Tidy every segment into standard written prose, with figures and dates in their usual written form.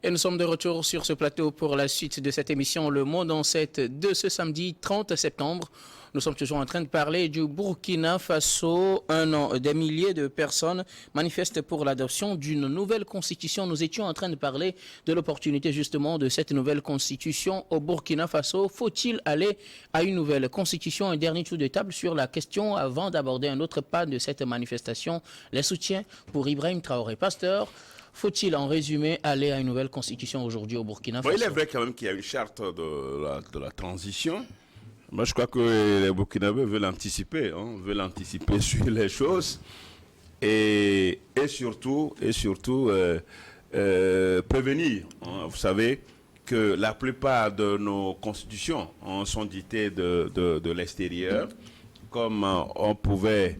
Et nous sommes de retour sur ce plateau pour la suite de cette émission Le Monde en 7 de ce samedi 30 septembre. Nous sommes toujours en train de parler du Burkina Faso. Un an, des milliers de personnes manifestent pour l'adoption d'une nouvelle constitution. Nous étions en train de parler de l'opportunité justement de cette nouvelle constitution au Burkina Faso. Faut-il aller à une nouvelle constitution? Un dernier tour de table sur la question avant d'aborder un autre pas de cette manifestation. Les soutiens pour Ibrahim Traoré. Pasteur, faut-il en résumé aller à une nouvelle constitution aujourd'hui au Burkina Faso? Il est vrai quand même qu'il y a une charte de la transition. Moi, je crois que les Burkinabés veulent anticiper sur les choses et surtout prévenir. Vous savez que la plupart de nos constitutions sont dictées de l'extérieur, comme on pouvait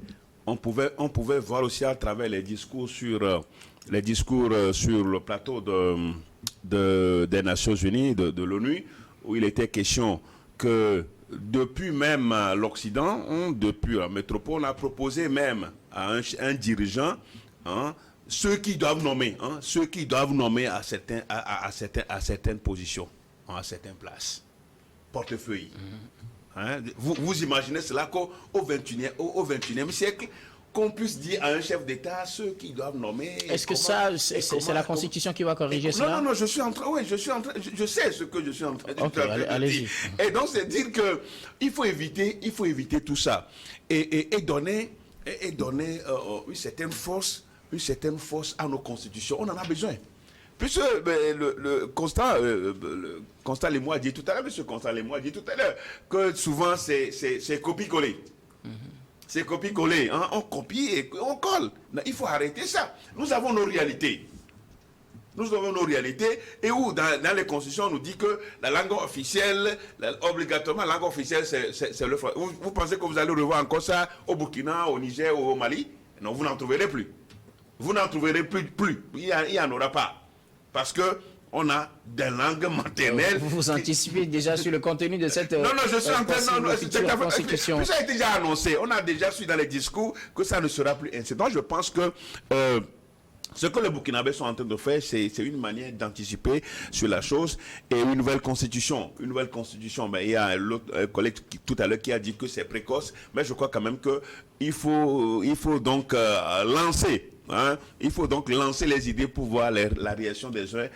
voir aussi à travers les discours sur le plateau des Nations Unies, de l'ONU, où il était question que depuis même l'Occident, depuis la métropole, on a proposé même à un dirigeant ceux qui doivent nommer à certaines positions, à certaines places, portefeuille. Vous imaginez cela qu'au XXIe siècle, qu'on puisse dire à un chef d'État ceux qui doivent nommer. Est-ce que c'est la Constitution qui va corriger cela? Non, je sais ce que je suis en train de dire. Allez-y. Et donc, c'est dire que il faut éviter tout ça et donner une certaine force à nos constitutions. On en a besoin. Puisque le Constant Lemois a dit tout à l'heure, que souvent c'est copier-coller. C'est copier-coller, on copie et on colle. Il faut arrêter ça. Nous avons nos réalités. Et où dans les constitutions, on nous dit que la langue officielle, obligatoirement, la langue officielle, c'est le français. Vous pensez que vous allez revoir encore ça au Burkina, au Niger ou au Mali? Non, vous n'en trouverez plus. Vous n'en trouverez plus. Il n'y en aura pas. Parce que on a des langues maternelles. Vous anticipez déjà sur le contenu de cette je suis en train constitution. Ça a été déjà annoncé. On a déjà su dans les discours que ça ne sera plus ainsi. Donc je pense que ce que les Burkinabés sont en train de faire, c'est une manière d'anticiper sur la chose. Et une nouvelle constitution, il y a l'autre collègue tout à l'heure qui a dit que c'est précoce, mais je crois quand même que il faut donc lancer. Il faut donc lancer les idées pour voir la réaction des uns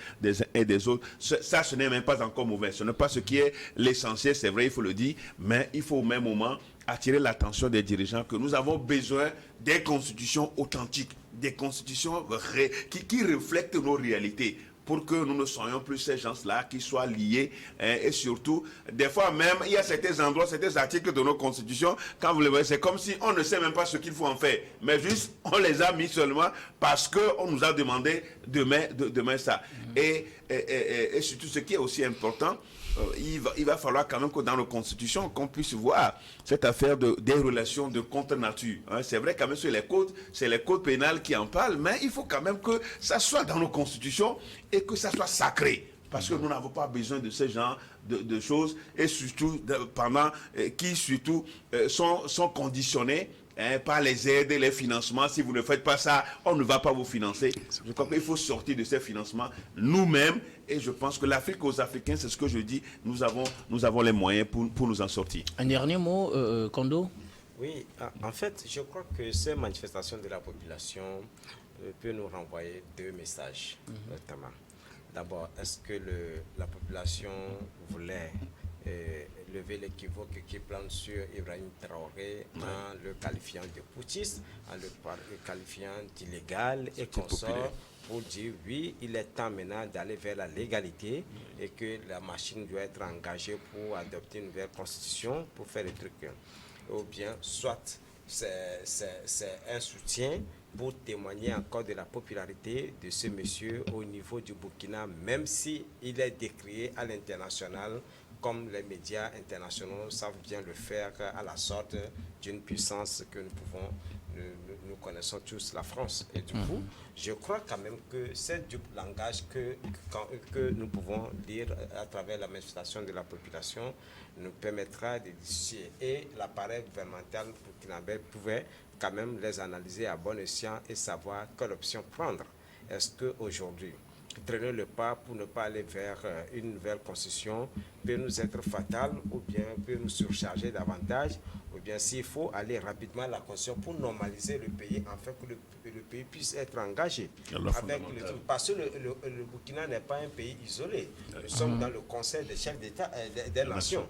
et des autres. Ça, ce n'est même pas encore mauvais. Ce n'est pas ce qui est l'essentiel, c'est vrai, il faut le dire. Mais il faut au même moment attirer l'attention des dirigeants que nous avons besoin des constitutions authentiques, des constitutions qui reflètent nos réalités, pour que nous ne soyons plus ces gens-là qui soient liés. Et surtout, des fois même, il y a certains endroits, certains articles de nos constitutions, quand vous les voyez, c'est comme si on ne sait même pas ce qu'il faut en faire. Mais juste, on les a mis seulement parce qu'on nous a demandé demain ça. Et surtout, ce qui est aussi important, il va falloir quand même que dans nos constitutions, qu'on puisse voir cette affaire des relations de contre-nature. C'est vrai quand même sur les codes, c'est les codes pénals qui en parlent, mais il faut quand même que ça soit dans nos constitutions et que ça soit sacré. Parce que nous n'avons pas besoin de ce genre de choses, et surtout qui sont conditionnés par les aides et les financements. Si vous ne faites pas ça, on ne va pas vous financer. Je crois qu'il faut sortir de ces financements nous-mêmes, et je pense que l'Afrique aux Africains, c'est ce que je dis, nous avons les moyens pour nous en sortir. Un dernier mot, Kondo? Oui, en fait, je crois que ces manifestations de la population peuvent nous renvoyer deux messages, notamment. D'abord, est-ce que la population voulait lever l'équivoque qui plane sur Ibrahim Traoré en le qualifiant de putschiste, en le qualifiant d'illégal et consort, pour dire oui, il est temps maintenant d'aller vers la légalité et que la machine doit être engagée pour adopter une nouvelle constitution, pour faire des trucs. Ou bien, soit c'est un soutien pour témoigner encore de la popularité de ce monsieur au niveau du Burkina, même si il est décrié à l'international, comme les médias internationaux savent bien le faire, à la sorte d'une puissance que nous connaissons tous, la France. Et du coup, je crois quand même que c'est du langage que nous pouvons lire à travers la manifestation de la population nous permettra de dissocier. Et l'appareil gouvernemental burkinabé pouvait quand même les analyser à bon escient et savoir quelle option prendre. Est-ce qu'aujourd'hui, traîner le pas pour ne pas aller vers une nouvelle constitution peut nous être fatal ou bien peut nous surcharger davantage, ou bien s'il faut aller rapidement à la constitution pour normaliser le pays afin que le pays puisse être engagé. Parce que le Burkina n'est pas un pays isolé. Nous sommes dans le Conseil des chefs d'État des nations.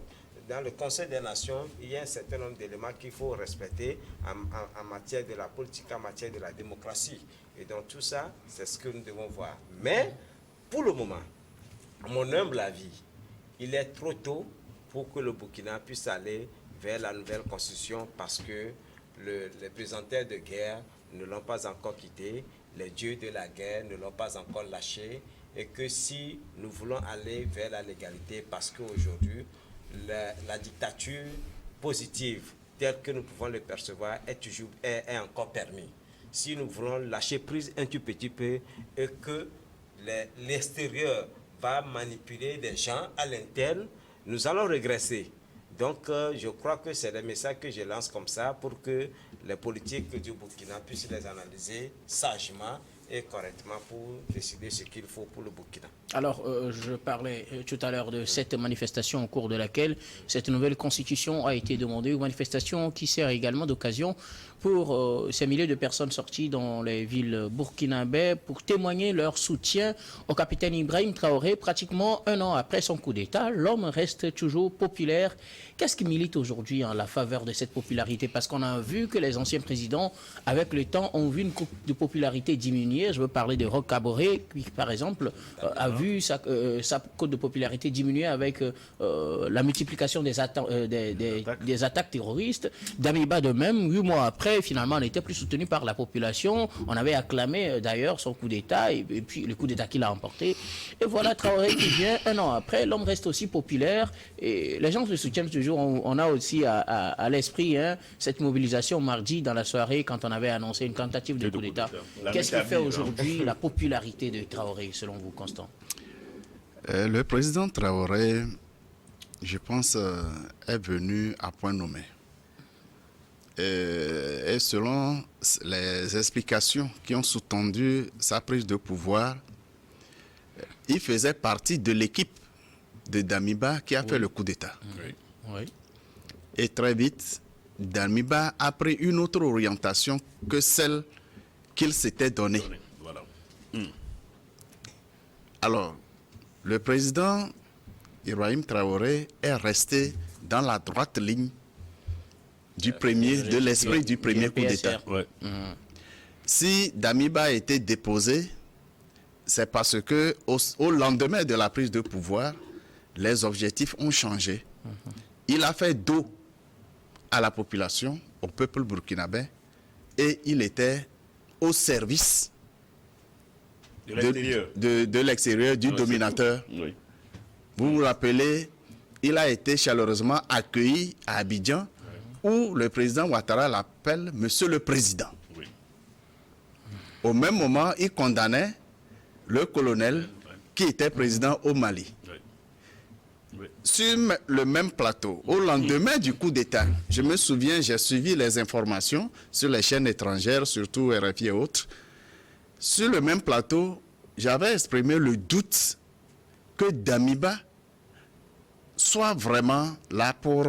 Dans le Conseil des Nations, il y a un certain nombre d'éléments qu'il faut respecter en matière de la politique, en matière de la démocratie. Et donc tout ça, c'est ce que nous devons voir. Mais, pour le moment, à mon humble avis, il est trop tôt pour que le Burkina puisse aller vers la nouvelle constitution parce que les présenteurs de guerre ne l'ont pas encore quitté, les dieux de la guerre ne l'ont pas encore lâché, et que si nous voulons aller vers la légalité, parce qu'aujourd'hui, la dictature positive, telle que nous pouvons le percevoir, est encore permis. Si nous voulons lâcher prise un tout petit peu et que l'extérieur va manipuler des gens à l'interne, nous allons régresser. Donc, je crois que c'est des messages que je lance comme ça pour que les politiques du Burkina puissent les analyser sagement et correctement pour décider ce qu'il faut pour le Burkina. Alors, je parlais tout à l'heure de cette manifestation au cours de laquelle cette nouvelle constitution a été demandée, une manifestation qui sert également d'occasion pour ces milliers de personnes sorties dans les villes burkinabè pour témoigner leur soutien au capitaine Ibrahim Traoré. Pratiquement un an après son coup d'État, l'homme reste toujours populaire. Qu'est-ce qui milite aujourd'hui en la faveur de cette popularité? Parce qu'on a vu que les anciens présidents, avec le temps, ont vu une courbe de popularité diminuer. Je veux parler de Roch Kaboré, qui, par exemple, a vu sa cote de popularité diminuer avec la multiplication des attaques terroristes. Damiba de même, 8 mois après, finalement, n'était plus soutenu par la population. On avait acclamé d'ailleurs son coup d'État et puis le coup d'État qu'il a emporté. Et voilà Traoré qui vient un an après. L'homme reste aussi populaire et les gens se soutiennent toujours. On a aussi à l'esprit cette mobilisation mardi dans la soirée quand on avait annoncé une tentative de coup d'État. Qu'est-ce qui fait aujourd'hui la popularité de Traoré, selon vous, Constant? Le président Traoré, je pense, est venu à point nommé. Et selon les explications qui ont sous-tendu sa prise de pouvoir, il faisait partie de l'équipe de Damiba qui a fait le coup d'État. Oui. Oui. Et très vite, Damiba a pris une autre orientation que celle qu'il s'était donnée. Voilà. Alors, le président Ibrahim Traoré est resté dans la droite ligne de l'esprit du premier coup d'État. Ouais. Si Damiba a été déposé, c'est parce que au lendemain de la prise de pouvoir, les objectifs ont changé. Il a fait dos à la population, au peuple burkinabè, et il était au service de l'extérieur, du dominateur. Oui. Vous vous rappelez, il a été chaleureusement accueilli à Abidjan, où le président Ouattara l'appelle Monsieur le Président. Oui. Au même moment, il condamnait le colonel qui était président au Mali. Oui. Sur le même plateau, au lendemain du coup d'État, je me souviens, j'ai suivi les informations sur les chaînes étrangères, surtout RFI et autres. Sur le même plateau, j'avais exprimé le doute que Damiba soit vraiment là pour,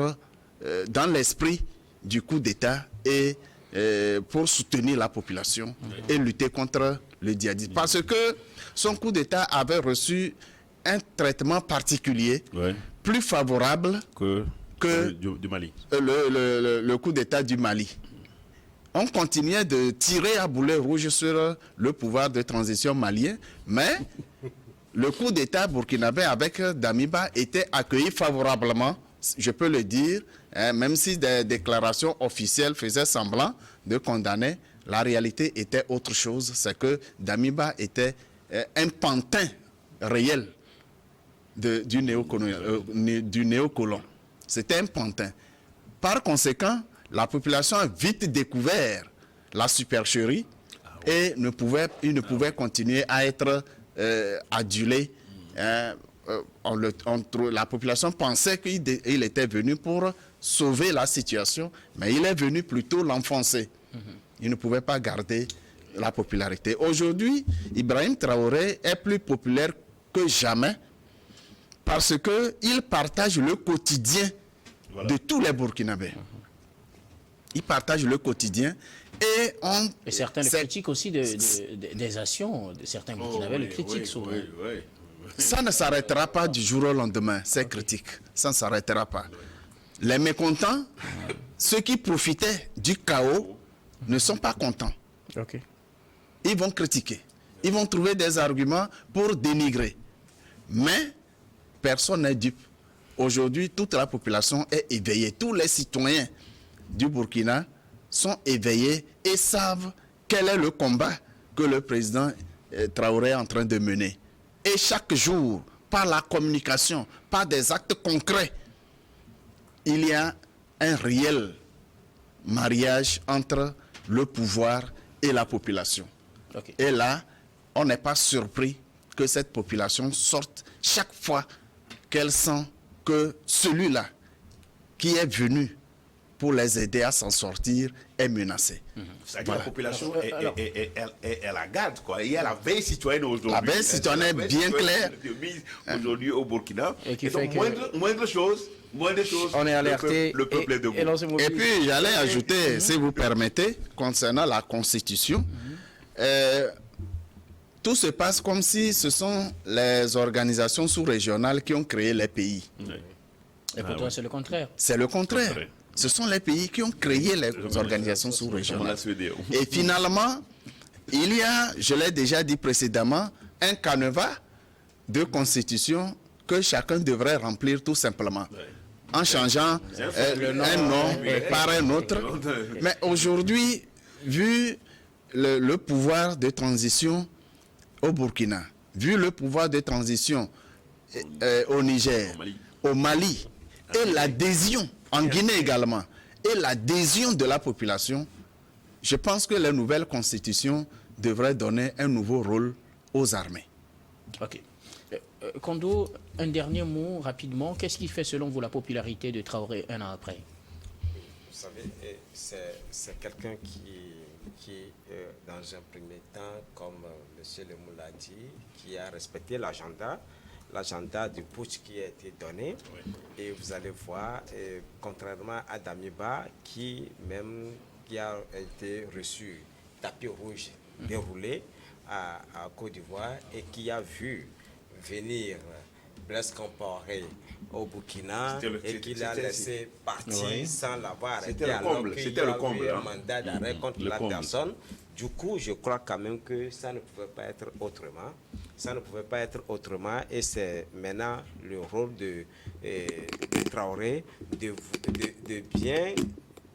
dans l'esprit du coup d'État et pour soutenir la population et lutter contre le djihadisme. Parce que son coup d'État avait reçu un traitement particulier, plus favorable que du Mali. Le coup d'État du Mali. On continuait de tirer à boulet rouge sur le pouvoir de transition malien, mais le coup d'État burkinabè avec Damiba était accueilli favorablement, je peux le dire, même si des déclarations officielles faisaient semblant de condamner, la réalité était autre chose, c'est que Damiba était un pantin réel du néocolon. C'était un pantin. Par conséquent, la population a vite découvert la supercherie et il ne pouvait continuer à être adulé. La population pensait qu'il était venu pour sauver la situation, mais il est venu plutôt l'enfoncer. Il ne pouvait pas garder la popularité. Aujourd'hui, Ibrahim Traoré est plus populaire que jamais parce qu'il partage le quotidien de tous les Burkinabés. Il partage le quotidien et certains le critiquent aussi des actions de certains Burkinabés le critiquent souvent. Ça ne s'arrêtera pas du jour au lendemain, ces critiques. Ça ne s'arrêtera pas. Les mécontents, ceux qui profitaient du chaos, ne sont pas contents. Ils vont critiquer. Ils vont trouver des arguments pour dénigrer. Mais personne n'est dupe. Aujourd'hui, toute la population est éveillée. Tous les citoyens du Burkina sont éveillés et savent quel est le combat que le président Traoré est en train de mener. Et chaque jour, par la communication, par des actes concrets, il y a un réel mariage entre le pouvoir et la population. Et là, on n'est pas surpris que cette population sorte chaque fois qu'elle sent que celui-là qui est venu pour les aider à s'en sortir est menacé. C'est-à-dire que la population est la garde, quoi. Il y a la veille citoyenne aujourd'hui. La veille citoyenne est bien claire. Aujourd'hui au Burkina. Et qui et fait donc, moindre chose, on est alerté. Le peuple est debout. Et puis, j'allais ajouter, si vous permettez, concernant la Constitution, tout se passe comme si ce sont les organisations sous-régionales qui ont créé les pays. Et pour toi, c'est le contraire. C'est le contraire. Ce sont les pays qui ont créé les organisations sous-régionales. Et finalement, il y a, je l'ai déjà dit précédemment, un canevas de constitution que chacun devrait remplir tout simplement. En changeant un nom par un autre. Mais aujourd'hui, vu le pouvoir de transition au Burkina, vu le pouvoir de transition au Niger, au Mali, et l'adhésion en Guinée également, et l'adhésion de la population, je pense que la nouvelle constitution devrait donner un nouveau rôle aux armées. Ok. Kondo, un dernier mot rapidement. Qu'est-ce qui fait selon vous la popularité de Traoré un an après? Vous savez, c'est quelqu'un qui dans un premier temps, comme M. Lemou l'a dit, qui a respecté l'agenda du putsch qui a été donné. Oui. Et vous allez voir, contrairement à Damiba, qui a été reçu tapis rouge déroulé à Côte d'Ivoire et qui a vu venir Blaise Compaoré au Burkina et qu'il a laissé partir sans l'avoir arrêté alors qu'il y a eu un mandat d'arrêt contre la personne. Du coup, je crois quand même que ça ne pouvait pas être autrement. Ça ne pouvait pas être autrement et c'est maintenant le rôle de Traoré de bien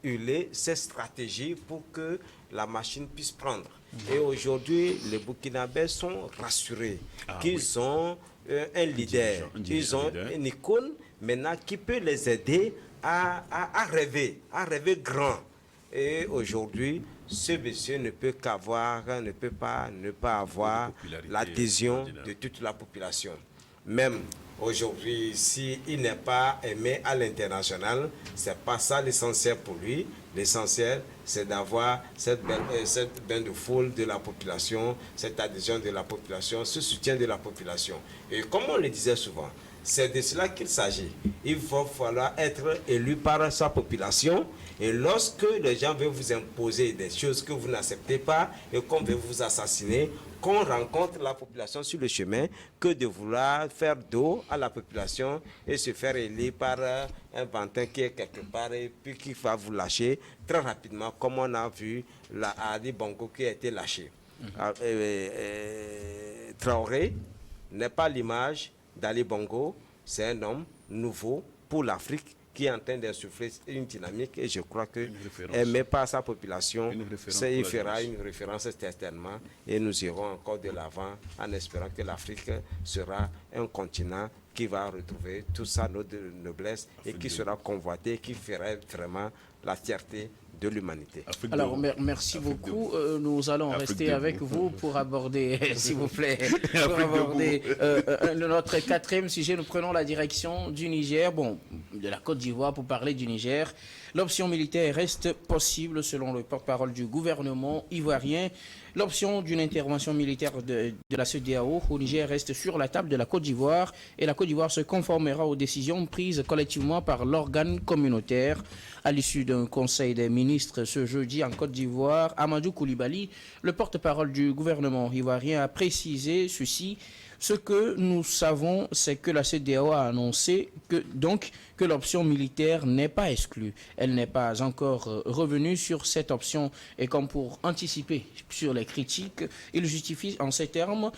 huiler ses stratégies pour que la machine puisse prendre. Et aujourd'hui, les Burkinabés sont rassurés qu'ils ont un leader, ils ont une icône maintenant qui peut les aider à rêver grand. Et aujourd'hui, ce monsieur ne peut pas ne pas avoir l'adhésion de toute la population. Même aujourd'hui, s'il n'est pas aimé à l'international, c'est pas ça l'essentiel pour lui. L'essentiel, c'est d'avoir cette bain de foule de la population, cette adhésion de la population, ce soutien de la population. Et comme on le disait souvent, c'est de cela qu'il s'agit. Il va falloir être élu par sa population. Et lorsque les gens veulent vous imposer des choses que vous n'acceptez pas et qu'on veut vous assassiner, qu'on rencontre la population sur le chemin, que de vouloir faire dos à la population et se faire élire par un pantin qui est quelque part et puis qui va vous lâcher très rapidement, comme on a vu Ali Bongo qui a été lâché. Traoré n'est pas l'image d'Ali Bongo, c'est un homme nouveau pour l'Afrique qui est en train d'insuffler une dynamique et je crois que aimé par sa population, il fera une référence certainement et nous irons encore de l'avant en espérant que l'Afrique sera un continent qui va retrouver toute sa noblesse et qui sera convoité, qui fera vraiment la fierté de l'humanité. Alors, merci beaucoup. Nous allons rester avec vous pour aborder, s'il vous plaît, pour aborder notre quatrième sujet. Nous prenons la direction du Niger, de la Côte d'Ivoire pour parler du Niger. L'option militaire reste possible selon le porte-parole du gouvernement ivoirien. L'option d'une intervention militaire de la CEDEAO au Niger reste sur la table de la Côte d'Ivoire et la Côte d'Ivoire se conformera aux décisions prises collectivement par l'organe communautaire. À l'issue d'un conseil des ministres ce jeudi en Côte d'Ivoire, Amadou Koulibaly, le porte-parole du gouvernement ivoirien, a précisé ceci. Ce que nous savons, c'est que la CEDEAO a annoncé que l'option militaire n'est pas exclue. Elle n'est pas encore revenue sur cette option. Et comme pour anticiper sur les critiques, il justifie en ces termes,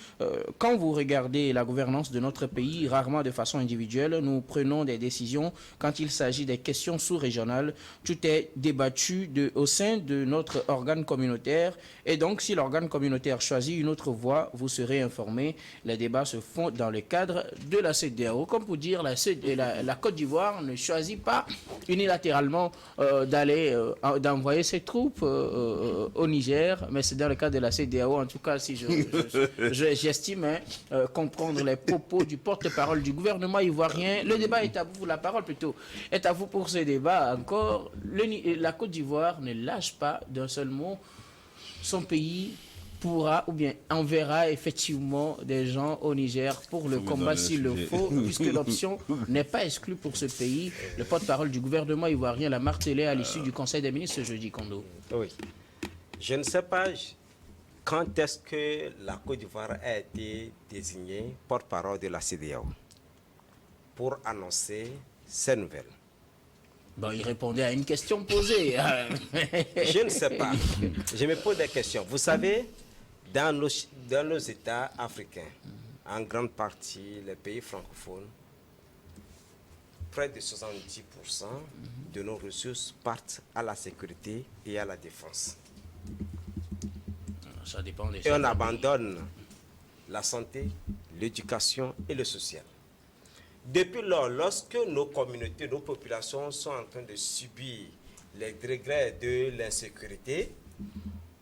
quand vous regardez la gouvernance de notre pays, rarement de façon individuelle, nous prenons des décisions quand il s'agit des questions sous-régionales. Tout est débattu au sein de notre organe communautaire. Et donc, si l'organe communautaire choisit une autre voie, vous serez informés. Les débats se font dans le cadre de la CEDEAO. Comme pour dire, la Côte d'Ivoire ne choisit pas unilatéralement d'envoyer ses troupes au Niger, mais c'est dans le cadre de la CEDEAO, en tout cas, si j'estime comprendre les propos du porte-parole du gouvernement ivoirien. Le débat est à vous, la parole plutôt, est à vous pour ce débat encore. La Côte d'Ivoire ne lâche pas d'un seul mot. Son pays pourra ou bien enverra effectivement des gens au Niger pour le combat s'il le faut, puisque l'option n'est pas exclue pour ce pays. Le porte-parole du gouvernement ivoirien l'a martelé à l'issue du Conseil des ministres ce jeudi, Kondo. Oui. Je ne sais pas quand est-ce que la Côte d'Ivoire a été désignée porte-parole de la CEDEAO pour annoncer ces nouvelles. Bon, il répondait à une question posée. Je ne sais pas. Je me pose des questions. Vous savez, dans nos États africains, en grande partie les pays francophones, près de 70% de nos ressources partent à la sécurité et à la défense. Ça dépend des et on abandonne la santé, l'éducation et le social. Depuis lors, lorsque nos communautés, nos populations sont en train de subir les degrés de l'insécurité,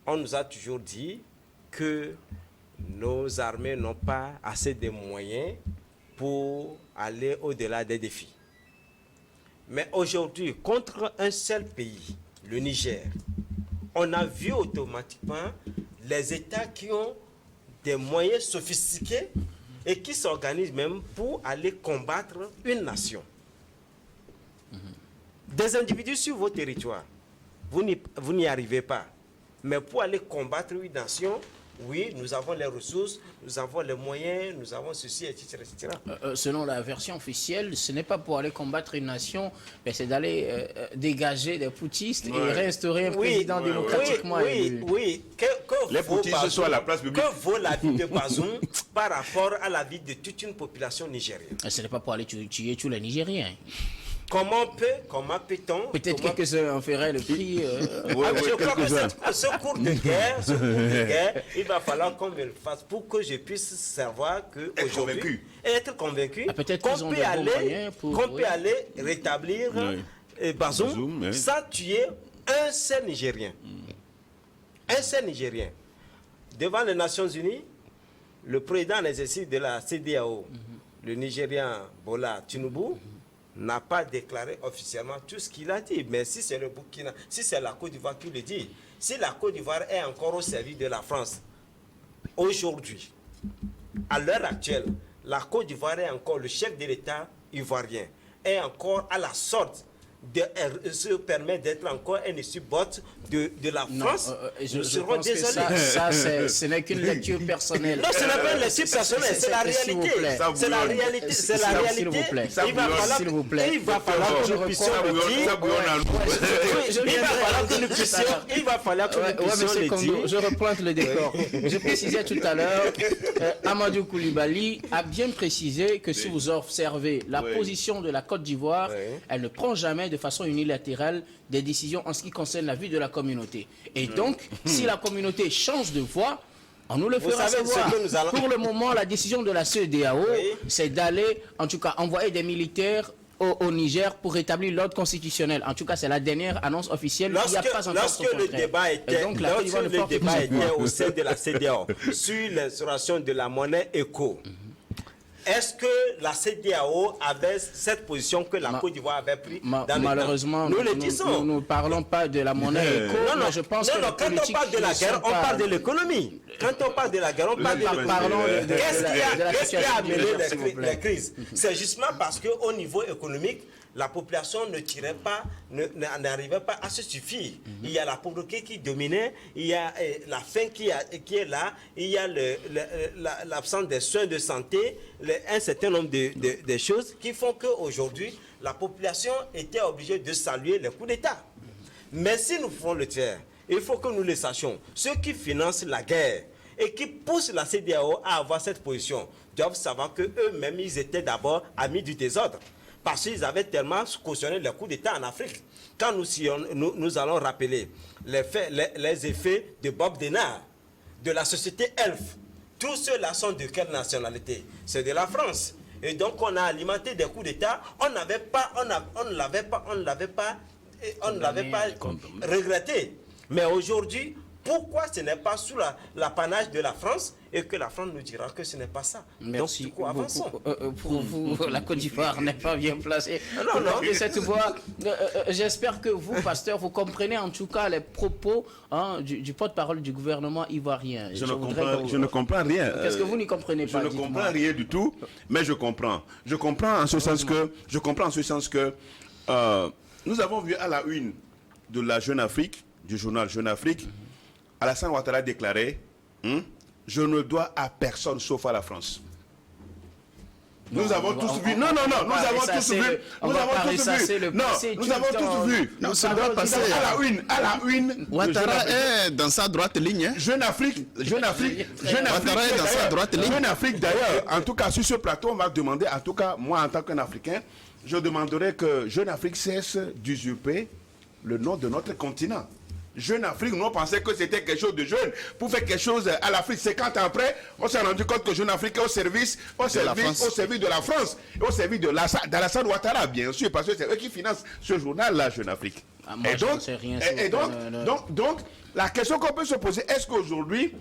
on nous a toujours dit que nos armées n'ont pas assez de moyens pour aller au-delà des défis. Mais aujourd'hui, contre un seul pays, le Niger, on a vu automatiquement les États qui ont des moyens sophistiqués et qui s'organisent même pour aller combattre une nation. Des individus sur vos territoires, vous n'y arrivez pas. Mais pour aller combattre une nation, oui, nous avons les ressources, nous avons les moyens, nous avons ceci, etc. etc. Selon la version officielle, ce n'est pas pour aller combattre une nation, mais c'est d'aller dégager des poutistes et restaurer un président démocratiquement élu. Oui. Les poutistes soient à la place publique. Que vaut la vie de Bazoum par rapport à la vie de toute une population nigérienne? Ce n'est pas pour aller tuer tous les Nigériens. Comment peut-on... Peut-être quelques-uns en feraient le prix. Je crois que ce cours de guerre, il va falloir qu'on me le fasse pour que je puisse savoir qu'aujourd'hui, être convaincu qu'on peut aller rétablir Bazoum sans tuer un seul Nigérien. Un seul Nigérien. Devant les Nations Unies, le président en exercice de la CEDEAO, le Nigérian Bola Tinubu, n'a pas déclaré officiellement tout ce qu'il a dit. Mais si c'est le Burkina, si c'est la Côte d'Ivoire qui le dit, si la Côte d'Ivoire est encore au service de la France, aujourd'hui, à l'heure actuelle, la Côte d'Ivoire est encore le chef de l'État ivoirien, est encore à la sorte de se permettre d'être encore un support de la France. Nous serons désolés. Ça ce n'est qu'une lecture personnelle. Non, ce n'est pas une lecture personnelle, c'est la réalité. C'est la réalité. C'est la réalité. Il va falloir que nous puissions le dire. Il va falloir que nous puissions le dire. Je replante le décor. Je précisais tout à l'heure, Amadou Koulibaly a bien précisé que si vous observez la position de la Côte d'Ivoire, elle ne prend jamais de façon unilatérale des décisions en ce qui concerne la vie de la communauté. Et donc, si la communauté change de voie, on nous le fera savoir. Pour le moment, la décision de la CEDEAO, c'est d'aller, en tout cas, envoyer des militaires au Niger pour rétablir l'ordre constitutionnel. En tout cas, c'est la dernière annonce officielle. Lorsque le débat était au sein de la CEDEAO sur l'instauration de la monnaie éco, Est-ce que la CEDEAO avait cette position que la Côte d'Ivoire avait prise malheureusement, nous le disons. Nous ne parlons pas de la monnaie éco, mais je pense que quand on parle de la guerre, on parle de l'économie. Quand on parle de la guerre, on parle de l'économie. Qu'est-ce qui a amené les crises? C'est justement parce qu'au niveau économique, la population n'arrivait pas à se suffire. Il y a la pauvreté qui dominait, il y a la faim qui est là, il y a l'absence des soins de santé, un certain nombre de choses qui font qu'aujourd'hui, la population était obligée de saluer les coups d'État. Mais si nous faisons le tiers, il faut que nous le sachions. Ceux qui financent la guerre et qui poussent la CEDEAO à avoir cette position doivent savoir qu'eux-mêmes, ils étaient d'abord amis du désordre. Parce qu'ils avaient tellement cautionné les coups d'État en Afrique. Quand nous allons rappeler les effets de Bob Denard, de la société Elf, tous ceux-là sont de quelle nationalité? C'est de la France. Et donc on a alimenté des coups d'État, on ne l'avait pas regretté. Mais aujourd'hui, pourquoi ce n'est pas sous l'apanage de la France et que la France nous dira que ce n'est pas ça? Merci. Donc, du coup, avançons. Pour vous, la Côte d'Ivoire n'est pas bien placée. Non. De cette voie, j'espère que vous, pasteur, vous comprenez en tout cas les propos du porte-parole du gouvernement ivoirien. Je ne comprends rien. Qu'est-ce que vous n'y comprenez pas? Je ne comprends rien du tout, mais je comprends. Je comprends en ce sens que nous avons vu à la une de la Jeune Afrique, du journal Jeune Afrique, Alassane Ouattara a déclaré je ne dois à personne sauf à la France. Nous avons tous vu. Non, nous avons tous vu. Nous avons tous vu. Non, ça doit passer. À la une. Ouattara est dans sa droite ligne. Jeune Afrique d'ailleurs. En tout cas, sur ce plateau, on va demander, en tout cas, moi en tant qu'un Africain, je demanderais que Jeune Afrique cesse d'usurper le nom de notre continent. Jeune Afrique, nous on pensait que c'était quelque chose de jeune. Pour faire quelque chose à l'Afrique, 50 ans après, on s'est rendu compte que Jeune Afrique est au service de la France, au service d'Alassane Ouattara, bien sûr, parce que c'est eux qui financent ce journal-là, Jeune Afrique. Donc, la question qu'on peut se poser, est-ce qu'aujourd'hui,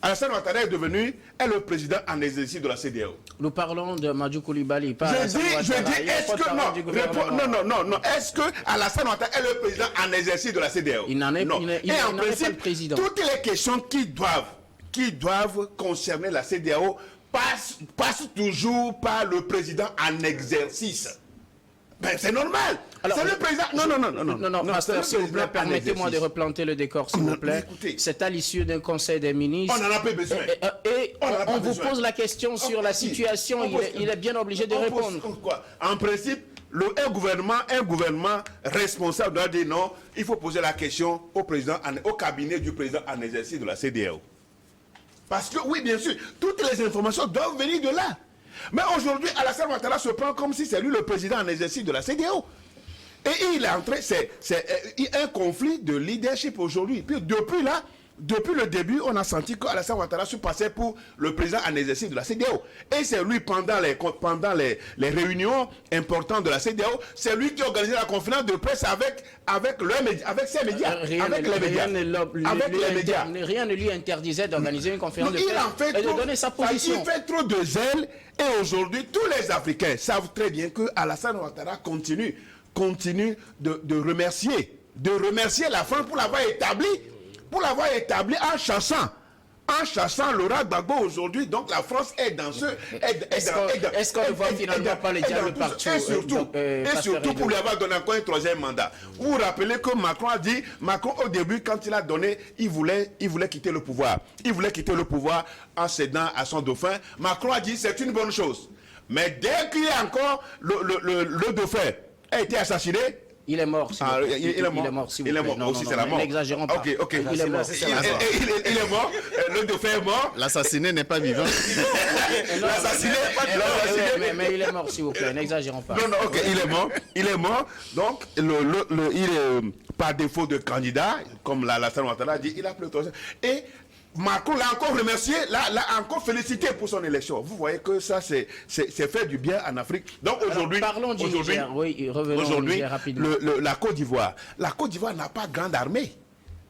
Alassane Ouattara est le président en exercice de la CEDEAO? Nous parlons de Madjou Koulibaly, pas je dis, est-ce que est-ce que Alassane Ouattara est le président en exercice de la CEDEAO? Il n'en est pas le président. Toutes les questions qui doivent concerner la CEDEAO passent toujours par le président en exercice. Ben, c'est normal. C'est le président. Non, pasteur, s'il vous plaît, permettez-moi de replanter le décor, s'il vous plaît. C'est à l'issue d'un conseil des ministres. On n'en a pas besoin. Et on vous pose la question sur la situation. Il est bien obligé de répondre. En principe, un gouvernement responsable doit dire non, il faut poser la question au cabinet du président en exercice de la CEDEAO. Parce que, oui, bien sûr, toutes les informations doivent venir de là. Mais aujourd'hui, Alassane Ouattara se prend comme si c'est lui le président en exercice de la CEDEAO. Et il est entré, c'est un conflit de leadership aujourd'hui. Puis depuis le début, on a senti qu'Alassane Ouattara se passait pour le président en exercice de la CEDEAO. Et c'est lui, pendant les réunions importantes de la CEDEAO, c'est lui qui organisait la conférence de presse avec ses médias. Rien ne lui interdisait d'organiser une conférence de presse et de donner sa position. Il fait trop de zèle. Et aujourd'hui, tous les Africains savent très bien que Alassane Ouattara continue de remercier la France pour l'avoir établi en chassant Laurent Gbagbo aujourd'hui. Donc la France est dans ce... Est-ce qu'on ne voit finalement pas les diables partout? Et surtout pour lui avoir donné encore un troisième mandat. Vous vous rappelez que Macron a dit, au début, quand il a donné, il voulait quitter le pouvoir. Il voulait quitter le pouvoir en cédant à son dauphin. Macron a dit, c'est une bonne chose. Mais dès qu'il y a encore le dauphin a été assassiné, il est mort. Il est mort. Aussi, c'est la mort. N'exagérons pas. Ok. Il est mort. Il est mort. Le dauphin est mort. L'assassiné n'est pas vivant. Mais il est mort, s'il vous plaît. N'exagérons pas. Non, ok, il est mort. Donc, il est par défaut de candidat, comme Alassane Ouattara a dit, il a pris le troisième. Et Macron l'a encore remercié, l'a encore félicité pour son élection. Vous voyez que ça, c'est fait du bien en Afrique. Donc aujourd'hui, parlons du Niger. Oui, revenons au Niger rapidement. La Côte d'Ivoire n'a pas grande armée.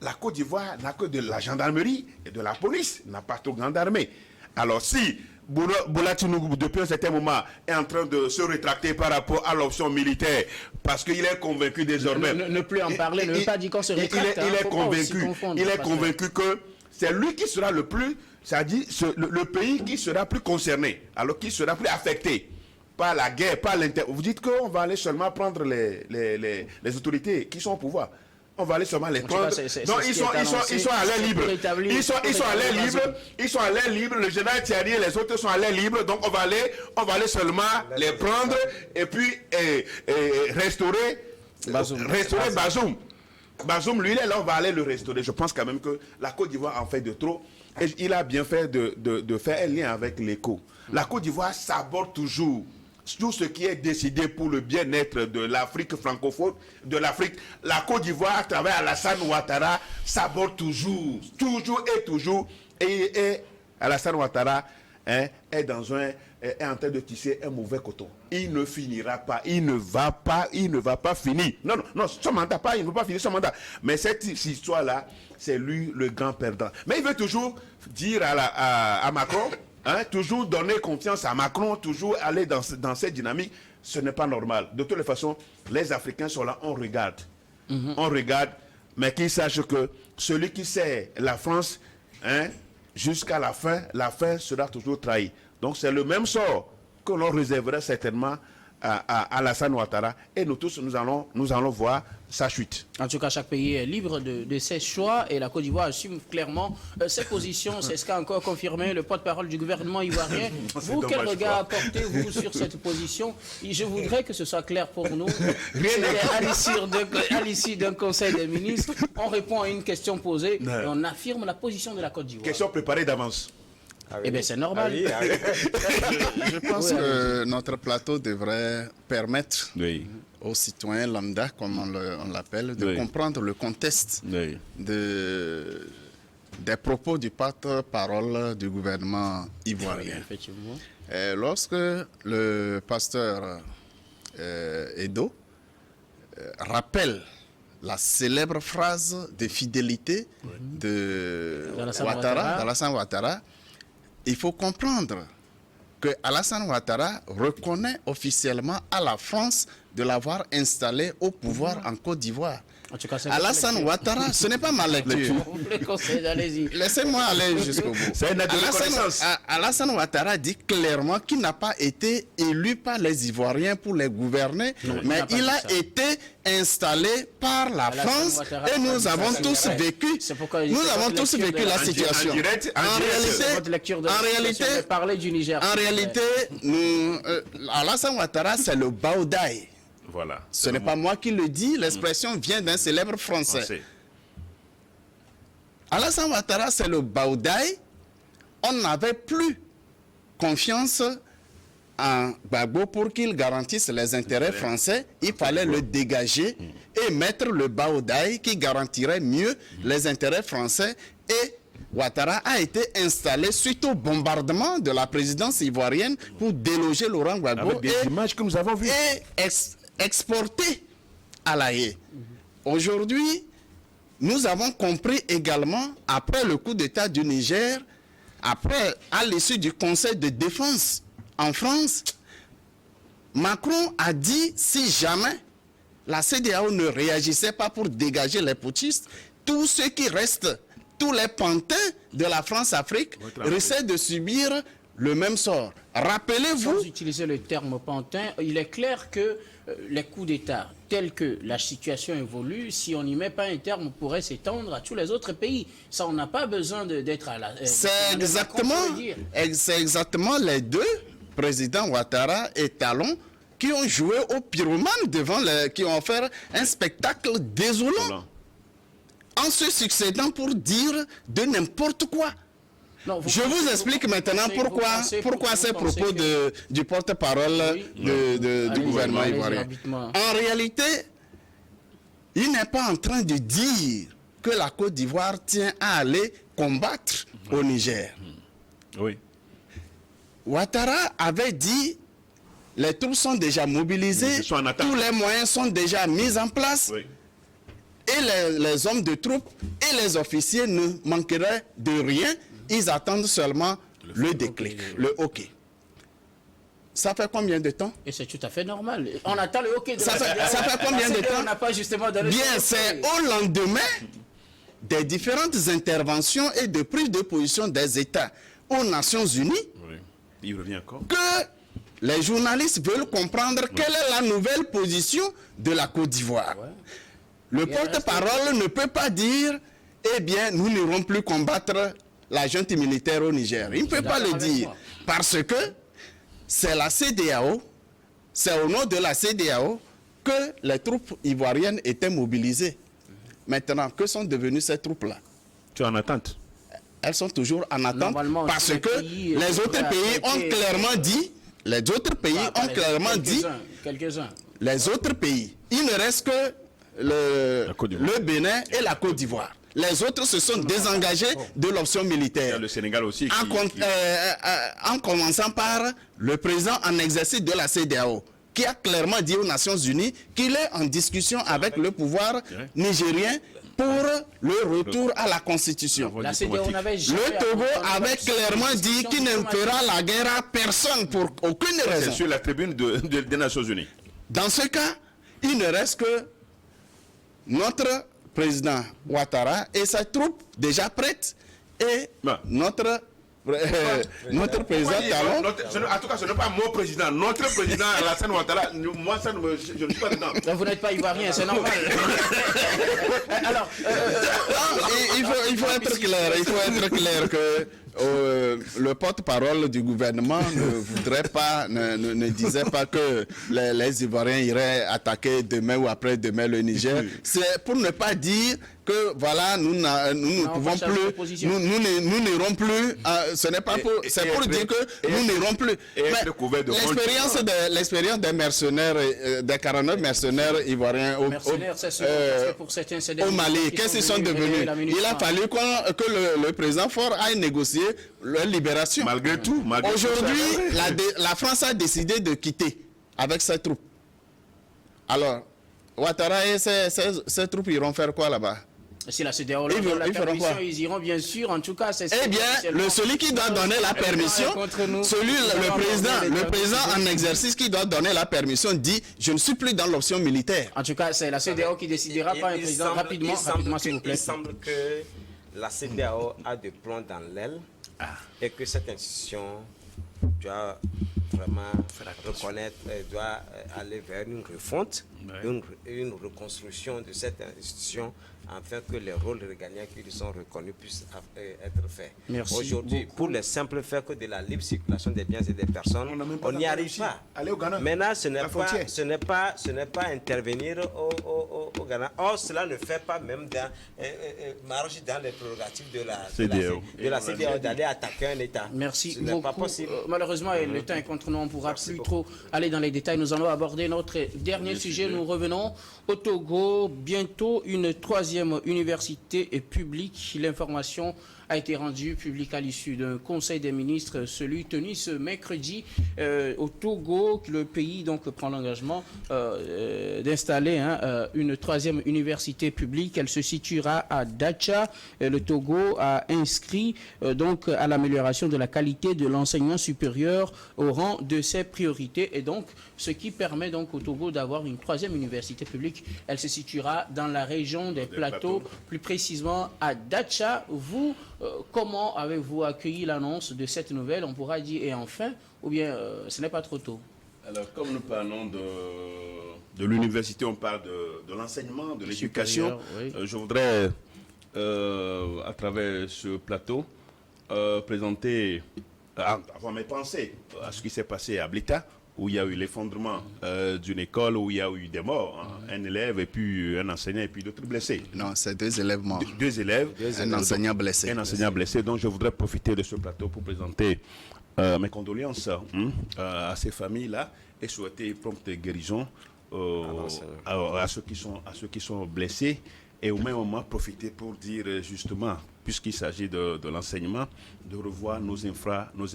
La Côte d'Ivoire n'a que de la gendarmerie et de la police, n'a pas trop grande armée. Alors si Bola Tinubu, depuis un certain moment, est en train de se rétracter par rapport à l'option militaire parce qu'il est convaincu désormais. Ne plus en parler, ne veut pas dire qu'on se rétracte. Il est convaincu que c'est lui qui sera le plus, c'est-à-dire le pays qui sera plus concerné, alors qui sera plus affecté par la guerre, par l'inter. Vous dites qu'on va aller seulement prendre les autorités qui sont au pouvoir. On va aller seulement les prendre. Donc ils sont à l'air libre. Ils sont à l'air libre. Ils sont à l'air libre. Le général Thierry et les autres sont à l'air libre. Donc on va aller seulement les prendre et puis restaurer Bazoum. Bazoum, lui, là, on va aller le restaurer. Je pense quand même que la Côte d'Ivoire en fait de trop. Et il a bien fait de faire un lien avec l'écho. La Côte d'Ivoire saborde toujours tout ce qui est décidé pour le bien-être de l'Afrique francophone, de l'Afrique. La Côte d'Ivoire, à travers Alassane Ouattara, saborde toujours. Et Alassane Ouattara est en train de tisser un mauvais coton. Il ne finira pas, il ne va pas finir. Non, son mandat, il ne va pas finir son mandat. Mais cette histoire-là, c'est lui le grand perdant. Mais il veut toujours dire à Macron, toujours donner confiance à Macron, toujours aller dans cette dynamique. Ce n'est pas normal. De toutes les façons, les Africains sont là, on regarde. On regarde, mais qu'ils sachent que celui qui sert la France, jusqu'à la fin sera toujours trahi. Donc c'est le même sort que l'on réserverait certainement à Alassane Ouattara. Et nous tous, nous allons voir sa chute. En tout cas, chaque pays est libre de ses choix et la Côte d'Ivoire assume clairement ses positions. C'est ce qu'a encore confirmé le porte-parole du gouvernement ivoirien. Vous, quel regard apportez-vous sur cette position? Je voudrais que ce soit clair pour nous. À l'issue d'un conseil des ministres, on répond à une question posée et on affirme la position de la Côte d'Ivoire. Question préparée d'avance. Eh bien, c'est normal. Je pense que notre plateau devrait permettre aux citoyens lambda, comme on l'appelle, de comprendre le contexte des propos du porte-parole du gouvernement ivoirien. Effectivement. Lorsque le pasteur Edo rappelle la célèbre phrase de fidélité de Alassane Ouattara, il faut comprendre que Alassane Ouattara reconnaît officiellement à la France de l'avoir installé au pouvoir en Côte d'Ivoire. Alassane Ouattara, ce n'est pas ma lecture. Laissez-moi aller jusqu'au bout. Alassane Ouattara dit clairement qu'il n'a pas été élu par les Ivoiriens pour les gouverner, mais il a été installé par la France et nous avons tous vécu la situation. En réalité, Alassane Ouattara, c'est le Baodaï. Voilà. Ce n'est pas moi qui le dis, l'expression vient d'un célèbre français. Alassane Ouattara, c'est le Baodaï. On n'avait plus confiance en Gbagbo pour qu'il garantisse les intérêts français. Il fallait le dégager et mettre le Baodaï qui garantirait mieux les intérêts français. Et Ouattara a été installé suite au bombardement de la présidence ivoirienne pour déloger Laurent Gbagbo. Avec des images que nous avons vues. Et exporté à La Haye. Aujourd'hui, nous avons compris également, après le coup d'État du Niger, à l'issue du Conseil de défense en France, Macron a dit, si jamais la CEDEAO ne réagissait pas pour dégager les putschistes, tous ceux qui restent, tous les pantins de la France-Afrique risquent de subir le même sort. Rappelez-vous... Sans utiliser le terme pantin, il est clair que les coups d'État, tels que la situation évolue, si on n'y met pas un terme, pourrait s'étendre à tous les autres pays. Ça, on n'a pas besoin d'être à la... C'est exactement les deux, président Ouattara et Talon, qui ont joué au pyromane qui ont fait un spectacle désolant, en se succédant pour dire de n'importe quoi. Non, je vous explique maintenant pourquoi ces propos du porte-parole du gouvernement ivoirien. En réalité, il n'est pas en train de dire que la Côte d'Ivoire tient à aller combattre au Niger. Oui. Ouattara avait dit les troupes sont déjà mobilisées, tous les moyens sont déjà mis en place. Oui. Et les hommes de troupes et les officiers ne manqueraient de rien. Ils attendent seulement le déclic, le hockey. Ça fait combien de temps? Et c'est tout à fait normal. On attend le hockey de Ça fait combien de temps? On n'a pas justement donné. Bien, c'est au lendemain des différentes interventions et de prise de position des États aux Nations Unies Oui. Il revient encore. que les journalistes veulent comprendre quelle est la nouvelle position de la Côte d'Ivoire. Le porte-parole ne peut pas dire, eh bien, nous n'irons plus combattre la junte militaire au Niger. Il ne peut pas le dire parce que c'est la CEDEAO, c'est au nom de la CEDEAO que les troupes ivoiriennes étaient mobilisées. Maintenant, que sont devenues ces troupes-là? Tu es en attente. Elles sont toujours en attente Normalement, parce les que pays, les autres pays ont clairement dit, les autres pays ont clairement dit, quelques-uns. les autres pays, il ne reste que le Bénin et la Côte d'Ivoire. Les autres se sont désengagés de l'option Il y a militaire. le Sénégal aussi. En commençant par le président en exercice de la CEDEAO, qui a clairement dit aux Nations Unies qu'il est en discussion avec le pouvoir nigérien pour le retour à la Constitution. La CEDEAO n'avait jamais Le Togo apporté avait clairement dit qu'il ne fera la guerre à personne pour aucune C'est raison. sur la tribune des Nations Unies. Dans ce cas, il ne reste que notre président Ouattara et sa troupe déjà prête et notre président Talon. En tout cas, ce n'est pas mon président. Notre président Alassane Ouattara, moi, ça, je ne suis pas dedans. Vous n'êtes pas ivoirien, c'est normal. Alors, Il faut être clair. Il faut être clair que le porte-parole du gouvernement ne disait pas que les Ivoiriens iraient attaquer demain ou après-demain le Niger. C'est pour ne pas dire que voilà, nous ne pouvons plus, nous n'irons plus. Ce n'est pas pour, c'est pour dire que nous n'irons plus. L'expérience des mercenaires, des 49 mercenaires ivoiriens au Mali, qu'est-ce qu'ils sont devenus? Il a fallu que le président Faure aille négocier leur libération. Malgré tout. Aujourd'hui, la France a décidé de quitter avec ses troupes. Alors, Ouattara et ses troupes iront faire quoi là-bas? Si la CEDEAO leur donne la permission, ils iront bien sûr. En tout cas, c'est... Eh bien, celui qui doit donner la permission, le président en exercice qui doit donner la permission dit « Je ne suis plus dans l'option militaire ». En tout cas, c'est la CEDEAO qui décidera, pas un président. Rapidement, s'il vous plaît. Il semble que la CEDEAO a de plomb dans l'aile et que cette institution doit vraiment reconnaître, doit aller vers une refonte, une reconstruction de cette institution afin que les rôles régaliens qui lui sont reconnus puissent être faits. Aujourd'hui, pour le simple fait que de la libre circulation des biens et des personnes, on n'y arrive pas. Maintenant, ce n'est pas intervenir au Ghana. Or, cela ne fait pas même marge dans les prérogatives de la CEDEAO d'aller attaquer un État. Merci beaucoup. Pas possible. Malheureusement, le temps est contre nous. On ne pourra plus trop aller dans les détails. Nous allons aborder notre dernier sujet. Nous revenons au Togo. Bientôt, une troisième université publique. L'information a été rendue publique à l'issue d'un conseil des ministres, celui tenu ce mercredi au Togo. Le pays donc prend l'engagement d'installer une troisième université publique. Elle se situera à Dacha. Le Togo a inscrit donc à l'amélioration de la qualité de l'enseignement supérieur au rang de ses priorités, et donc ce qui permet donc au Togo d'avoir une troisième université publique. Elle se situera dans la région des plateaux, plus précisément à Dacha. Vous, comment avez-vous accueilli l'annonce de cette nouvelle? On pourra dire et enfin, ou bien ce n'est pas trop tôt? Alors, comme nous parlons de l'université, on parle de l'enseignement, de l'éducation. Oui. Je voudrais, à travers ce plateau, présenter, avoir mes pensées à ce qui s'est passé à Blita, où il y a eu l'effondrement d'une école, où il y a eu des morts, un élève et puis un enseignant et puis d'autres blessés. Non, c'est 2 élèves morts. Deux élèves. Un enseignant blessé. Un enseignant blessé. Donc je voudrais profiter de ce plateau pour présenter mes condoléances à ces familles-là et souhaiter prompte guérison à ceux qui sont blessés, et au même moment profiter pour dire justement, puisqu'il s'agit de l'enseignement, de revoir nos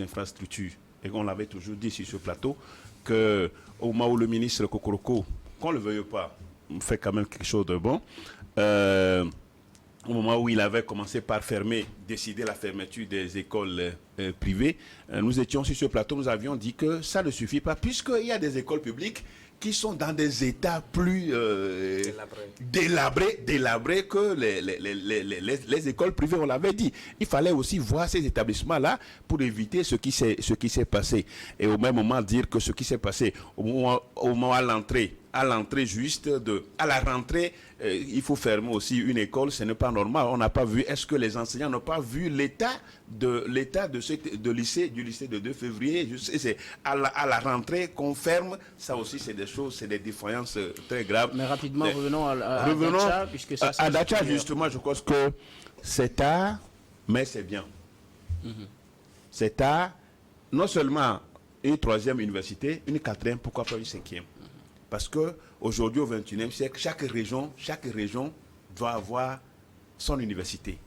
infrastructures. Et on l'avait toujours dit sur ce plateau, qu'au moment où le ministre Kokoroko, qu'on ne le veuille pas, fait quand même quelque chose de bon, au moment où il avait commencé par décider la fermeture des écoles privées, nous étions sur ce plateau, nous avions dit que ça ne suffit pas, puisqu'il y a des écoles publiques qui sont dans des états plus délabrés que les écoles privées, on l'avait dit. Il fallait aussi voir ces établissements-là pour éviter ce qui s'est passé. Et au même moment, dire que ce qui s'est passé au moment à l'entrée juste, à la rentrée, il faut fermer aussi une école, ce n'est pas normal. On n'a pas vu, est-ce que les enseignants n'ont pas vu l'état du lycée de 2 février, c'est à la rentrée qu'on ferme, ça aussi c'est des choses, c'est des défaillances très graves. Mais rapidement, revenons à Dacha, puisque ça à Dacha, justement, je pense que c'est tard, mais c'est bien. C'est tard, non seulement une 3e université, une 4e, pourquoi pas une 5e. Parce qu'aujourd'hui, au XXIe siècle, chaque région doit avoir son université.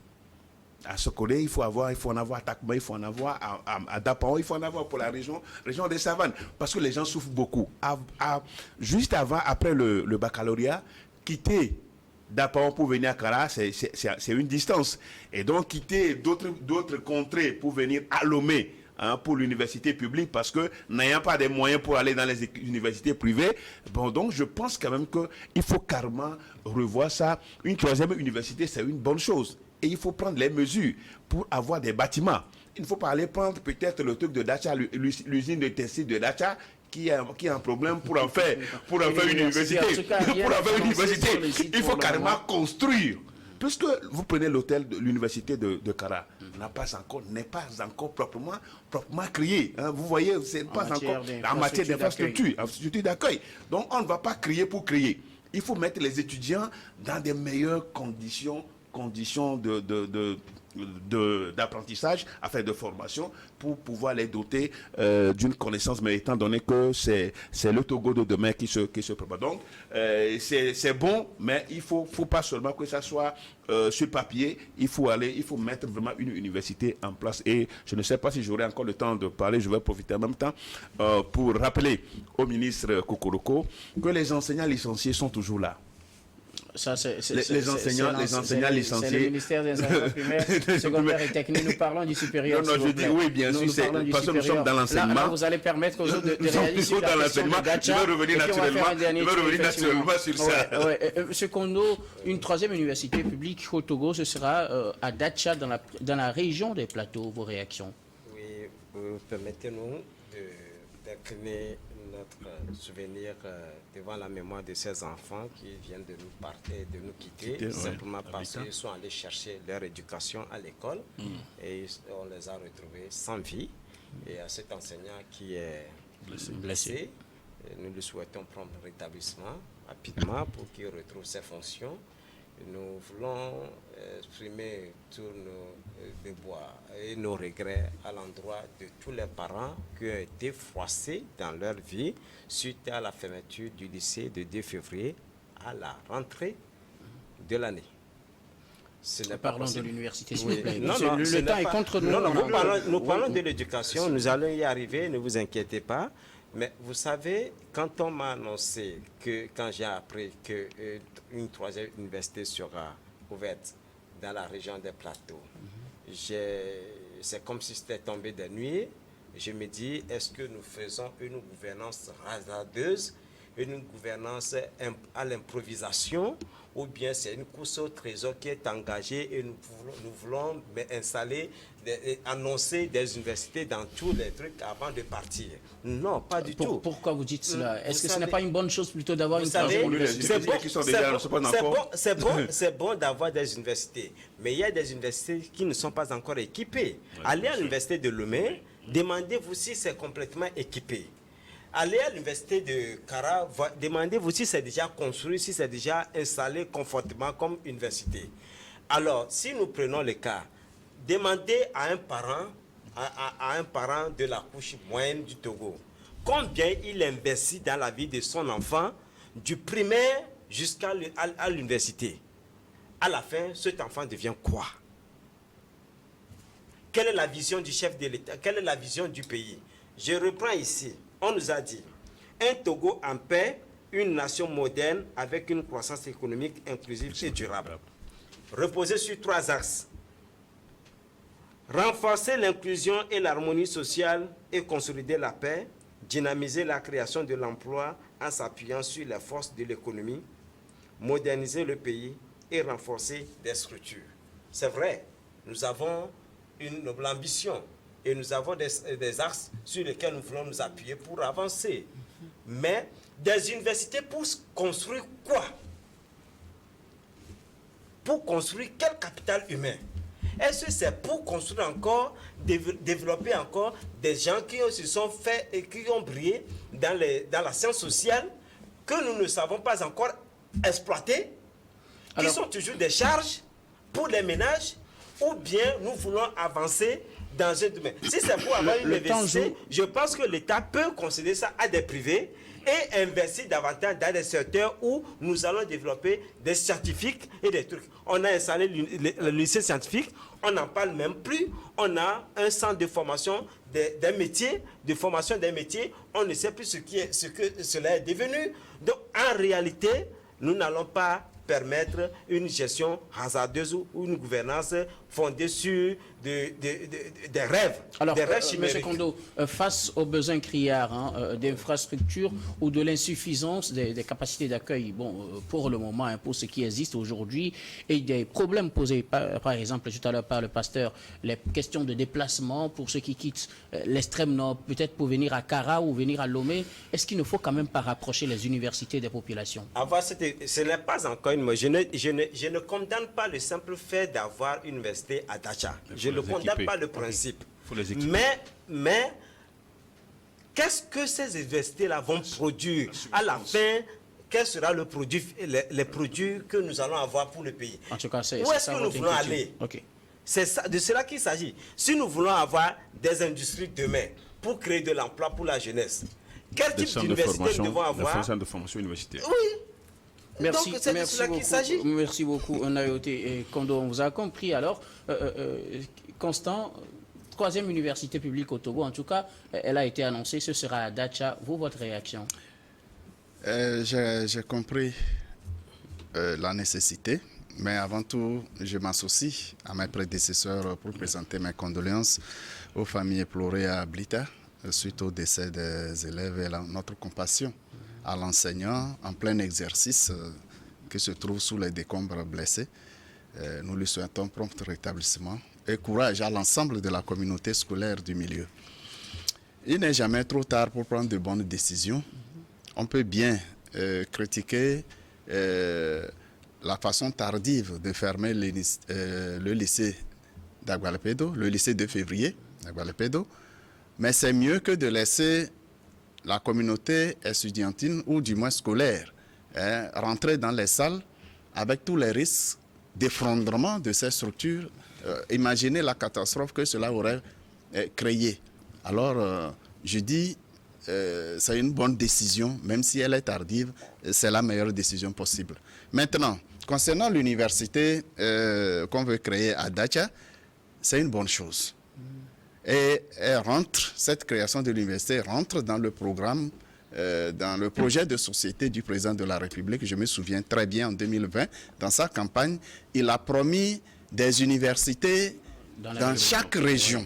À Sokolé, il faut en avoir à Takma, il faut en avoir à Dapao, il faut en avoir pour la région des Savanes. Parce que les gens souffrent beaucoup. Juste après le baccalauréat, quitter Dapao pour venir à Kara, c'est une distance. Et donc, quitter d'autres contrées pour venir à Lomé, pour l'université publique, parce que n'ayant pas des moyens pour aller dans les universités privées, donc je pense quand même qu'il faut carrément revoir ça. Une 3e université, c'est une bonne chose. Et il faut prendre les mesures pour avoir des bâtiments. Il ne faut pas aller prendre peut-être le truc de Dacha, l'usine de textile de Dacha, qui a un problème pour en faire une université. Il faut carrément construire. Puisque vous prenez l'hôtel de l'université de Kara, n'est pas encore proprement créé. Vous voyez, c'est pas encore en matière d'infrastructure d'accueil. Donc on ne va pas créer pour créer. Il faut mettre les étudiants dans des meilleures conditions d'apprentissage, de formation, pour pouvoir les doter d'une connaissance, mais étant donné que c'est le Togo de demain qui se prépare. Donc, c'est bon, mais il faut pas seulement que ça soit sur papier, il faut mettre vraiment une université en place. Et je ne sais pas si j'aurai encore le temps de parler, je vais profiter en même temps pour rappeler au ministre Kokoroko que les enseignants licenciés sont toujours là. Ça, les enseignants licenciés. C'est le ministère des enseignements primaires, secondaires et techniques. Nous parlons du supérieur. Non, je dis oui, bien sûr. Parce que nous sommes dans l'enseignement. Là, vous allez permettre aux autres de réaliser la question de Dacha. Je vais revenir naturellement sur ça. Monsieur Kondo, une 3e université publique au Togo, ce sera à Dacha, dans la région des plateaux. Vos réactions? Oui, permettez-nous d'incliner notre souvenir devant la mémoire de ces enfants qui viennent de nous quitter, simplement parce qu'ils sont allés chercher leur éducation à l'école et on les a retrouvés sans vie. Et à cet enseignant qui est blessé, nous lui souhaitons prendre rétablissement rapidement pour qu'il retrouve ses fonctions. Nous voulons exprimer tous nos déboires et nos regrets à l'endroit de tous les parents qui ont été froissés dans leur vie suite à la fermeture du lycée de 2 février à la rentrée de l'année. Parlons de l'université, s'il vous plaît. Le temps est contre nous. Nous parlons de l'éducation, nous allons y arriver, ne vous inquiétez pas. Mais vous savez, quand on m'a annoncé quand j'ai appris qu'une 3e université sera ouverte dans la région des plateaux, c'est comme si c'était tombé des nuées. Je me dis, est-ce que nous faisons une gouvernance hasardeuse, une gouvernance à l'improvisation, ou bien c'est une course au trésor qui est engagée et nous voulons annoncer des universités dans tous les trucs avant de partir? Non, pas du tout. Pourquoi vous dites cela? Est-ce que ce n'est pas une bonne chose plutôt d'avoir une C'est bon d'avoir des universités, mais il y a des universités qui ne sont pas encore équipées. Allez à l'université de Lomé, demandez-vous si c'est complètement équipé. Allez à l'université de Kara, demandez-vous si c'est déjà construit, si c'est déjà installé confortablement comme université. Alors, si nous prenons le cas, demandez à un parent de la couche moyenne du Togo, combien il investit dans la vie de son enfant, du primaire jusqu'à l'université. À la fin, cet enfant devient quoi? Quelle est la vision du chef de l'État? Quelle est la vision du pays? Je reprends ici. On nous a dit, un Togo en paix, une nation moderne avec une croissance économique inclusive et durable. reposer sur 3 axes. Renforcer l'inclusion et l'harmonie sociale et consolider la paix, dynamiser la création de l'emploi en s'appuyant sur les forces de l'économie, moderniser le pays et renforcer les structures. C'est vrai, nous avons une noble ambition et nous avons des axes sur lesquels nous voulons nous appuyer pour avancer. Mais des universités pour construire quoi? Pour construire quel capital humain? Est-ce que c'est pour construire encore, développer encore des gens qui se sont faits et qui ont brillé dans la science sociale que nous ne savons pas encore exploiter, qui sont toujours des charges pour les ménages, ou bien nous voulons avancer dans un domaine? Si c'est pour avoir une université, je pense que l'État peut concéder ça à des privés et investir davantage dans des secteurs où nous allons développer des scientifiques et des trucs. On a installé le lycée scientifique, on n'en parle même plus. On a un centre de formation des métiers, de formation des métiers. On ne sait plus ce que cela est devenu. Donc, en réalité, nous n'allons pas permettre une gestion hasardeuse ou une gouvernance fondée sur des rêves. Alors, des rêves chimériques. M. Kondo, face aux besoins criards d'infrastructures ou de l'insuffisance des capacités d'accueil, pour le moment, pour ce qui existe aujourd'hui, et des problèmes posés, par exemple, tout à l'heure par le pasteur, les questions de déplacement pour ceux qui quittent l'extrême nord, peut-être pour venir à Kara ou venir à Lomé, est-ce qu'il ne faut quand même pas rapprocher les universités des populations? Ce n'est pas encore une... Je ne condamne pas le simple fait d'avoir une université à Dacha. Je ne condamne pas le principe. Mais qu'est-ce que ces universités-là vont produire à la fin? Quel sera le produit, les produits que nous allons avoir pour le pays? En tout cas, où est-ce que nous voulons aller? C'est de cela qu'il s'agit. Si nous voulons avoir des industries demain pour créer de l'emploi pour la jeunesse, quel type d'université nous devons avoir? Des centres de formation universitaire. Oui. Merci, donc, c'est de cela qu'il s'agit. Merci beaucoup, Nayoté et Kondo. On vous a compris. Alors, Constant, 3e université publique au Togo, en tout cas, elle a été annoncée. Ce sera à Dacha. Vous, votre réaction? J'ai compris la nécessité, mais avant tout, je m'associe à mes prédécesseurs pour présenter mes condoléances aux familles éplorées à Blita suite au décès des élèves et notre compassion à l'enseignant en plein exercice qui se trouve sous les décombres blessés. Nous lui souhaitons prompt rétablissement et courage à l'ensemble de la communauté scolaire du milieu. Il n'est jamais trop tard pour prendre de bonnes décisions. On peut bien critiquer la façon tardive de fermer le lycée d'Agualepedo, le lycée de février d'Agualepedo, mais c'est mieux que de laisser la communauté estudiantine ou du moins scolaire rentrer dans les salles avec tous les risques d'effondrement de ces structures. Imaginez la catastrophe que cela aurait créée. Alors, je dis, c'est une bonne décision, même si elle est tardive, c'est la meilleure décision possible. Maintenant, concernant l'université qu'on veut créer à Dacha, c'est une bonne chose. Et cette création de l'université rentre dans le programme, dans le projet de société du président de la République. Je me souviens très bien, en 2020, dans sa campagne, il a promis des universités dans chaque région.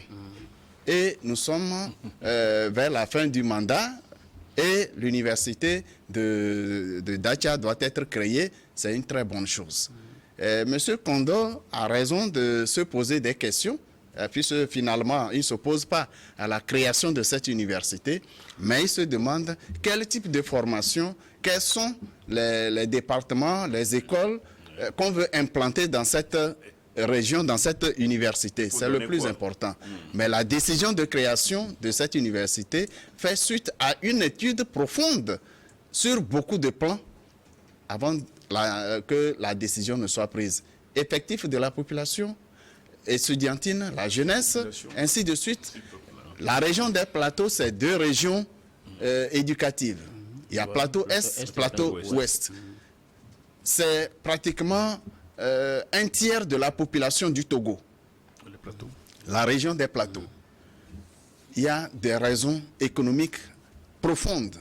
Et nous sommes vers la fin du mandat et l'université de Dacha doit être créée. C'est une très bonne chose. Monsieur Kondo a raison de se poser des questions, puisque finalement, il ne s'oppose pas à la création de cette université, mais il se demande quel type de formation, quels sont les départements, les écoles qu'on veut implanter dans cette région, dans cette université. C'est le plus important. Mais la décision de création de cette université fait suite à une étude profonde sur beaucoup de plans avant que la décision ne soit prise. Effectif de la population, estudiantine, la jeunesse, ainsi de suite. La région des plateaux, c'est 2 régions éducatives. Il y a plateau Est, plateau Ouest. C'est pratiquement un tiers de la population du Togo. La région des plateaux. Il y a des raisons économiques profondes.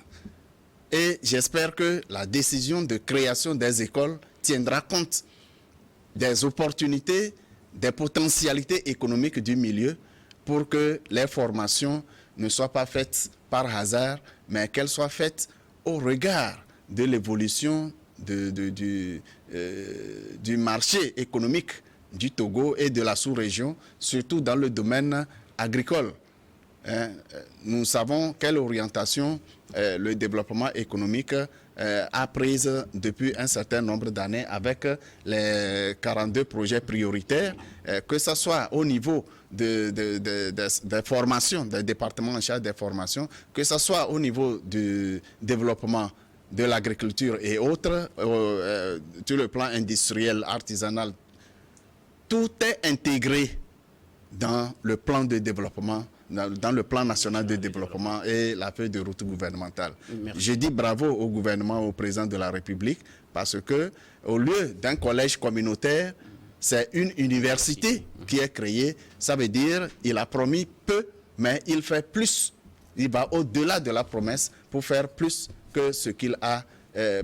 Et j'espère que la décision de création des écoles tiendra compte des opportunités, des potentialités économiques du milieu pour que les formations ne soient pas faites par hasard, mais qu'elles soient faites au regard de l'évolution du marché économique du Togo et de la sous-région, surtout dans le domaine agricole. Nous savons quelle orientation le développement économique a prise depuis un certain nombre d'années avec les 42 projets prioritaires, que ce soit au niveau des formations, des départements en charge des formations, que ce soit au niveau du développement de l'agriculture et autres, sur le plan industriel, artisanal. Tout est intégré dans le plan de développement, dans le plan national de développement et la feuille de route gouvernementale. Merci. Je dis bravo au gouvernement, au président de la République, parce que au lieu d'un collège communautaire, c'est une université qui est créée. Ça veut dire qu'il a promis peu, mais il fait plus. Il va au-delà de la promesse pour faire plus que ce qu'il a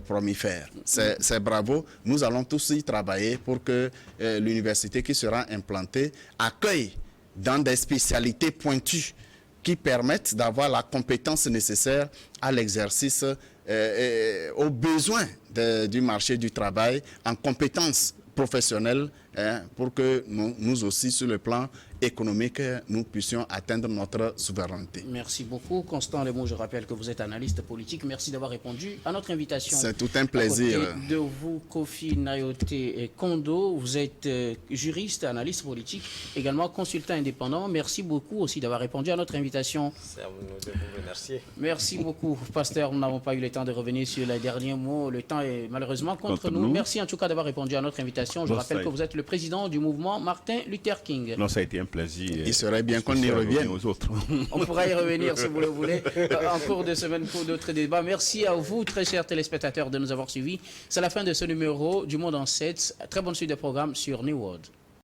promis faire. C'est bravo. Nous allons tous y travailler pour que l'université qui sera implantée accueille dans des spécialités pointues qui permettent d'avoir la compétence nécessaire à l'exercice, aux besoins du marché du travail, en compétences professionnelles, pour que nous aussi, sur le plan économique, nous puissions atteindre notre souveraineté. Merci beaucoup. Constant Lemou, je rappelle que vous êtes analyste politique. Merci d'avoir répondu à notre invitation. C'est tout un plaisir. À côté de vous, Kofi Nayote Kondo, vous êtes juriste, analyste politique, également consultant indépendant. Merci beaucoup aussi d'avoir répondu à notre invitation. C'est à nous de vous remercier. Merci beaucoup, pasteur. Nous n'avons pas eu le temps de revenir sur les derniers mots. Le temps est malheureusement contre nous. Merci en tout cas d'avoir répondu à notre invitation. Je rappelle que vous êtes le président du mouvement Martin Luther King. Non, ça a été un plaisir. Il serait bien qu'on y revienne. Aux autres. On pourra y revenir si vous le voulez en cours de semaine pour d'autres débats. Merci à vous, très chers téléspectateurs, de nous avoir suivis. C'est la fin de ce numéro du Monde en 7. Très bonne suite de programme sur New World.